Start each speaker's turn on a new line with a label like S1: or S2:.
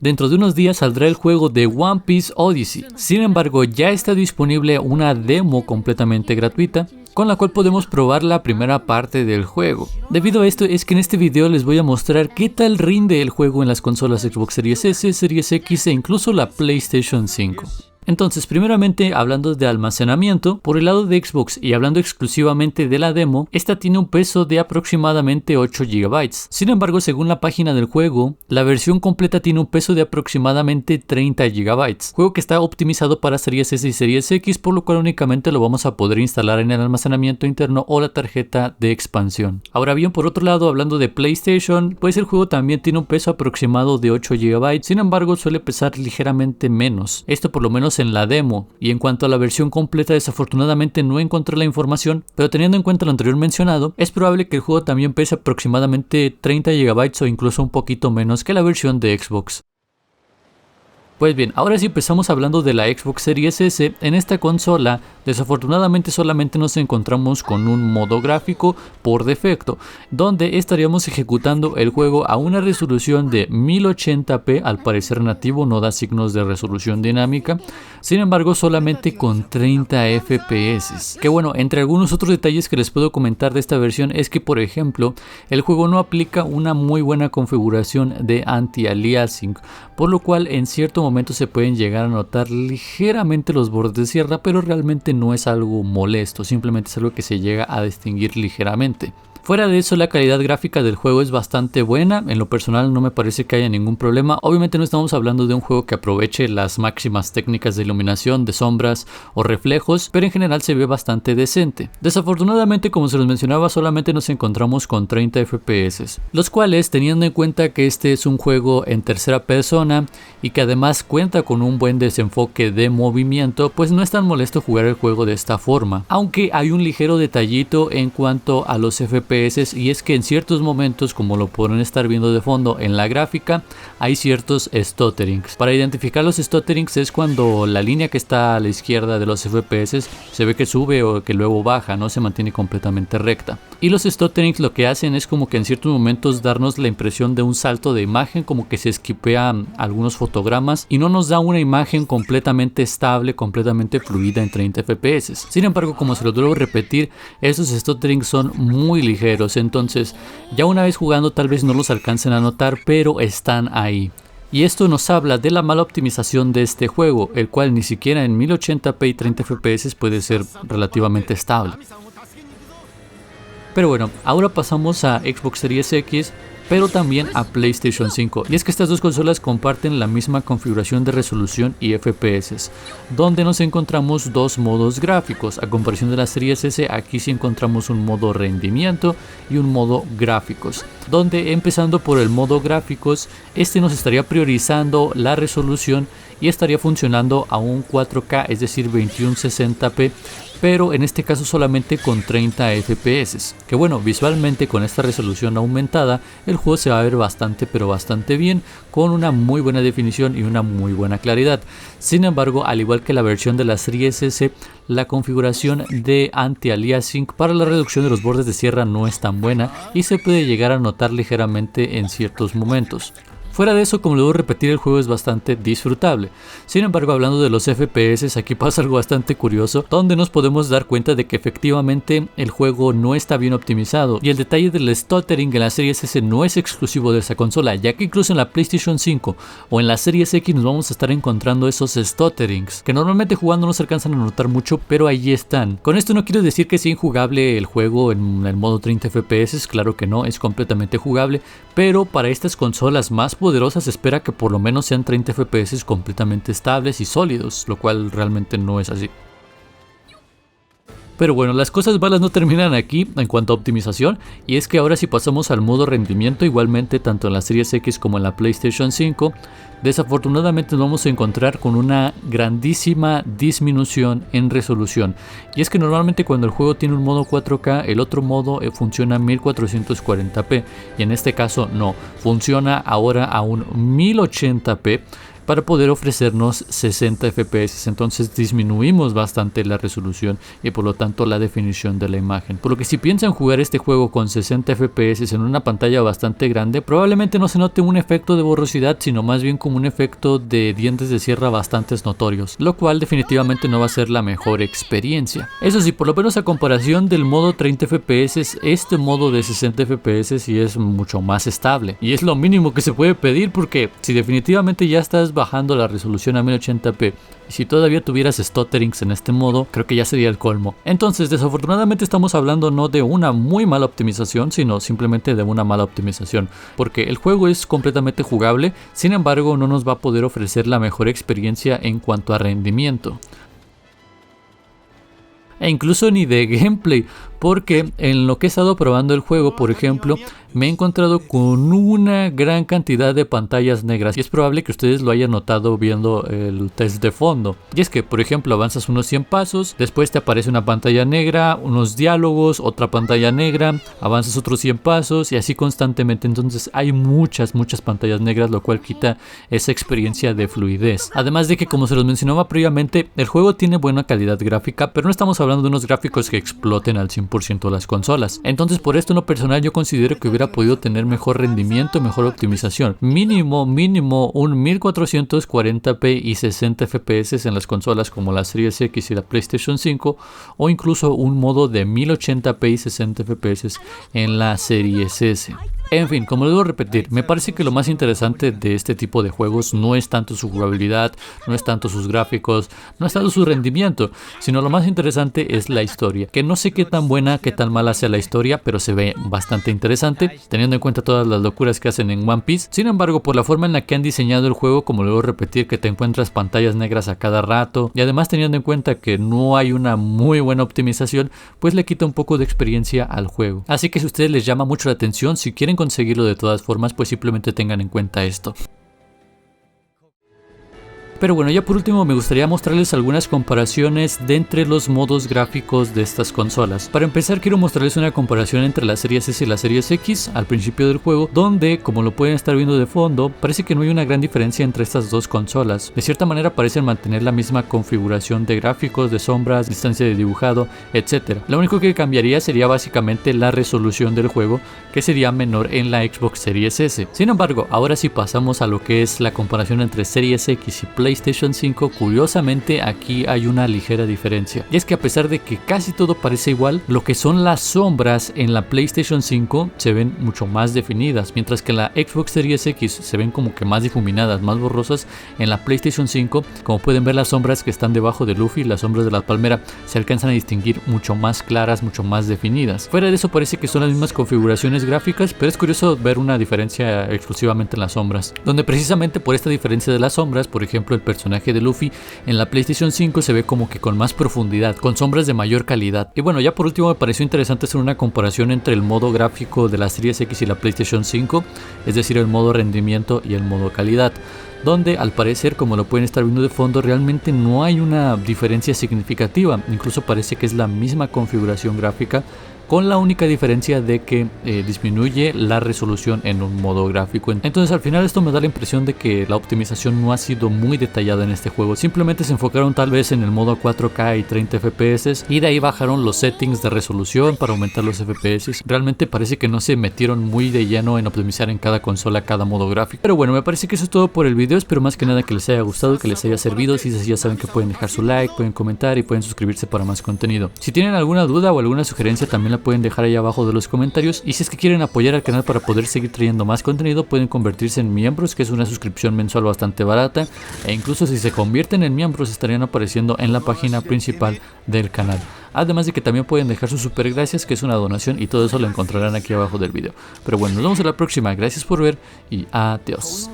S1: dentro de unos días saldrá el juego de One Piece Odyssey. Sin embargo, ya está disponible una demo completamente gratuita, con la cual podemos probar la primera parte del juego. Debido a esto es que en este video les voy a mostrar qué tal rinde el juego en las consolas Xbox Series S, Series X e incluso la PlayStation 5. Entonces, primeramente hablando de almacenamiento, por el lado de Xbox y hablando exclusivamente de la demo, esta tiene un peso de aproximadamente 8 GB. Sin embargo, según la página del juego, la versión completa tiene un peso de aproximadamente 30 GB. Juego que está optimizado para Series S y Series X, por lo cual únicamente lo vamos a poder instalar en el almacenamiento interno o la tarjeta de expansión. Ahora bien, por otro lado, hablando de PlayStation, pues el juego también tiene un peso aproximado de 8 GB, sin embargo suele pesar ligeramente menos. Esto por lo menos en la demo, y en cuanto a la versión completa desafortunadamente no encontré la información, pero teniendo en cuenta lo anterior mencionado, es probable que el juego también pese aproximadamente 30 GB o incluso un poquito menos que la versión de Xbox. Pues bien, ahora sí empezamos hablando de la Xbox Series S. En esta consola desafortunadamente solamente nos encontramos con un modo gráfico por defecto, donde estaríamos ejecutando el juego a una resolución de 1080p, al parecer nativo, no da signos de resolución dinámica, sin embargo solamente con 30 FPS. Que bueno, entre algunos otros detalles que les puedo comentar de esta versión es que, por ejemplo, el juego no aplica una muy buena configuración de anti-aliasing, por lo cual en cierto momento se pueden llegar a notar ligeramente los bordes de sierra, pero realmente no es algo molesto, simplemente es algo que se llega a distinguir ligeramente. Fuera de eso, la calidad gráfica del juego es bastante buena, en lo personal no me parece que haya ningún problema. Obviamente no estamos hablando de un juego que aproveche las máximas técnicas de iluminación, de sombras o reflejos, pero en general se ve bastante decente. Desafortunadamente, como se los mencionaba, solamente nos encontramos con 30 FPS, los cuales, teniendo en cuenta que este es un juego en tercera persona y que además cuenta con un buen desenfoque de movimiento, pues no es tan molesto jugar el juego de esta forma. Aunque hay un ligero detallito en cuanto a los FPS, y es que en ciertos momentos, como lo podrán estar viendo de fondo en la gráfica, hay ciertos stutterings. Para identificar los stutterings es cuando la línea que está a la izquierda de los FPS se ve que sube o que luego baja, no se mantiene completamente recta. Y los stutterings lo que hacen es como que en ciertos momentos darnos la impresión de un salto de imagen, como que se esquipean algunos fotogramas y no nos da una imagen completamente estable, completamente fluida en 30 FPS. Sin embargo, como se lo debo repetir, esos stutterings son muy ligeros. Entonces, ya una vez jugando tal vez no los alcancen a notar, pero están ahí. Y esto nos habla de la mala optimización de este juego, el cual ni siquiera en 1080p y 30 FPS puede ser relativamente estable. Pero bueno, ahora pasamos a Xbox Series X, pero también a PlayStation 5. Y es que estas dos consolas comparten la misma configuración de resolución y FPS, donde nos encontramos dos modos gráficos. A comparación de la Series S, aquí sí encontramos un modo rendimiento y un modo gráficos, donde empezando por el modo gráficos, este nos estaría priorizando la resolución y estaría funcionando a un 4K, es decir 2160p, pero en este caso solamente con 30 FPS, que bueno, visualmente con esta resolución aumentada el juego se va a ver bastante pero bastante bien, con una muy buena definición y una muy buena claridad. Sin embargo, al igual que la versión de la Series S, la configuración de anti-aliasing para la reducción de los bordes de sierra no es tan buena y se puede llegar a notar ligeramente en ciertos momentos. Fuera de eso, como lo debo repetir, el juego es bastante disfrutable. Sin embargo, hablando de los FPS, aquí pasa algo bastante curioso, donde nos podemos dar cuenta de que efectivamente el juego no está bien optimizado. Y el detalle del stuttering en la Series S no es exclusivo de esa consola, ya que incluso en la PlayStation 5 o en la Series X nos vamos a estar encontrando esos stutterings, que normalmente jugando no se alcanzan a notar mucho, pero ahí están. Con esto no quiero decir que sea injugable el juego en el modo 30 FPS, claro que no, es completamente jugable, pero para estas consolas más poderosas se espera que por lo menos sean 30 FPS completamente estables y sólidos, lo cual realmente no es así. Pero bueno, las cosas malas no terminan aquí en cuanto a optimización, y es que ahora si pasamos al modo rendimiento, igualmente tanto en la Series X como en la PlayStation 5, desafortunadamente nos vamos a encontrar con una grandísima disminución en resolución. Y es que normalmente cuando el juego tiene un modo 4K, el otro modo funciona a 1440p, y en este caso no, funciona ahora a un 1080p, para poder ofrecernos 60 FPS. Entonces disminuimos bastante la resolución y por lo tanto la definición de la imagen. Por lo que si piensan jugar este juego con 60 FPS en una pantalla bastante grande, probablemente no se note un efecto de borrosidad, sino más bien como un efecto de dientes de sierra bastante notorios, lo cual definitivamente no va a ser la mejor experiencia. Eso sí, por lo menos a comparación del modo 30 FPS, este modo de 60 FPS sí es mucho más estable, y es lo mínimo que se puede pedir, porque si definitivamente ya estás bajando la resolución a 1080p y si todavía tuvieras stutterings en este modo, creo que ya sería el colmo. Entonces desafortunadamente estamos hablando no de una muy mala optimización, sino simplemente de una mala optimización, porque el juego es completamente jugable, sin embargo no nos va a poder ofrecer la mejor experiencia en cuanto a rendimiento e incluso ni de gameplay, porque en lo que he estado probando el juego, por ejemplo, me he encontrado con una gran cantidad de pantallas negras y es probable que ustedes lo hayan notado viendo el test de fondo. Y es que, por ejemplo, avanzas unos 100 pasos, después te aparece una pantalla negra, unos diálogos, otra pantalla negra, avanzas otros 100 pasos y así constantemente. Entonces hay muchas pantallas negras, lo cual quita esa experiencia de fluidez. Además de que, como se los mencionaba previamente, el juego tiene buena calidad gráfica, pero no estamos hablando de unos gráficos que exploten al 100% las consolas. Entonces, por esto en lo personal yo considero que hubiera podido tener mejor rendimiento, mejor optimización. Mínimo un 1440p y 60 FPS en las consolas como la Series X y la PlayStation 5, o incluso un modo de 1080p y 60 FPS en la Series S. En fin, como debo repetir, me parece que lo más interesante de este tipo de juegos no es tanto su jugabilidad, no es tanto sus gráficos, no es tanto su rendimiento, sino lo más interesante es la historia. Que no sé qué tan buena, qué tan mala sea la historia, pero se ve bastante interesante, teniendo en cuenta todas las locuras que hacen en One Piece. Sin embargo, por la forma en la que han diseñado el juego, como debo repetir, que te encuentras pantallas negras a cada rato, y además teniendo en cuenta que no hay una muy buena optimización, pues le quita un poco de experiencia al juego. Así que si a ustedes les llama mucho la atención, si quieren conseguirlo de todas formas, pues simplemente tengan en cuenta esto. Pero bueno, ya por último me gustaría mostrarles algunas comparaciones de entre los modos gráficos de estas consolas. Para empezar, quiero mostrarles una comparación entre la Series S y la Series X al principio del juego, donde, como lo pueden estar viendo de fondo, parece que no hay una gran diferencia entre estas dos consolas. De cierta manera parecen mantener la misma configuración de gráficos, de sombras, distancia de dibujado, etc. Lo único que cambiaría sería básicamente la resolución del juego, que sería menor en la Xbox Series S. Sin embargo, ahora sí pasamos a lo que es la comparación entre Series X y PlayStation 5, curiosamente aquí hay una ligera diferencia. Y es que a pesar de que casi todo parece igual, lo que son las sombras en la PlayStation 5 se ven mucho más definidas, mientras que en la Xbox Series X se ven como que más difuminadas, más borrosas. En la PlayStation 5, como pueden ver, las sombras que están debajo de Luffy, las sombras de la palmera, se alcanzan a distinguir mucho más claras, mucho más definidas. Fuera de eso parece que son las mismas configuraciones gráficas, pero es curioso ver una diferencia exclusivamente en las sombras, donde precisamente por esta diferencia de las sombras, por ejemplo, el personaje de Luffy en la PlayStation 5 se ve como que con más profundidad, con sombras de mayor calidad. Y bueno, ya por último me pareció interesante hacer una comparación entre el modo gráfico de la Series X y la PlayStation 5, es decir, el modo rendimiento y el modo calidad, donde al parecer, como lo pueden estar viendo de fondo, realmente no hay una diferencia significativa. Incluso parece que es la misma configuración gráfica, con la única diferencia de que disminuye la resolución en un modo gráfico. Entonces al final esto me da la impresión de que la optimización no ha sido muy detallada en este juego. Simplemente se enfocaron tal vez en el modo 4K y 30 FPS y de ahí bajaron los settings de resolución para aumentar los FPS. Realmente parece que no se metieron muy de lleno en optimizar en cada consola cada modo gráfico. Pero bueno, me parece que eso es todo por el video. Espero más que nada que les haya gustado, que les haya servido. Si es así, ya saben que pueden dejar su like, pueden comentar y pueden suscribirse para más contenido. Si tienen alguna duda o alguna sugerencia, también la pueden dejar ahí abajo de los comentarios. Y si es que quieren apoyar al canal para poder seguir trayendo más contenido, pueden convertirse en miembros, que es una suscripción mensual bastante barata, e incluso si se convierten en miembros estarían apareciendo en la página principal del canal. Además de que también pueden dejar sus super gracias, que es una donación, y todo eso lo encontrarán aquí abajo del video. Pero bueno, nos vemos en la próxima. Gracias por ver y adiós.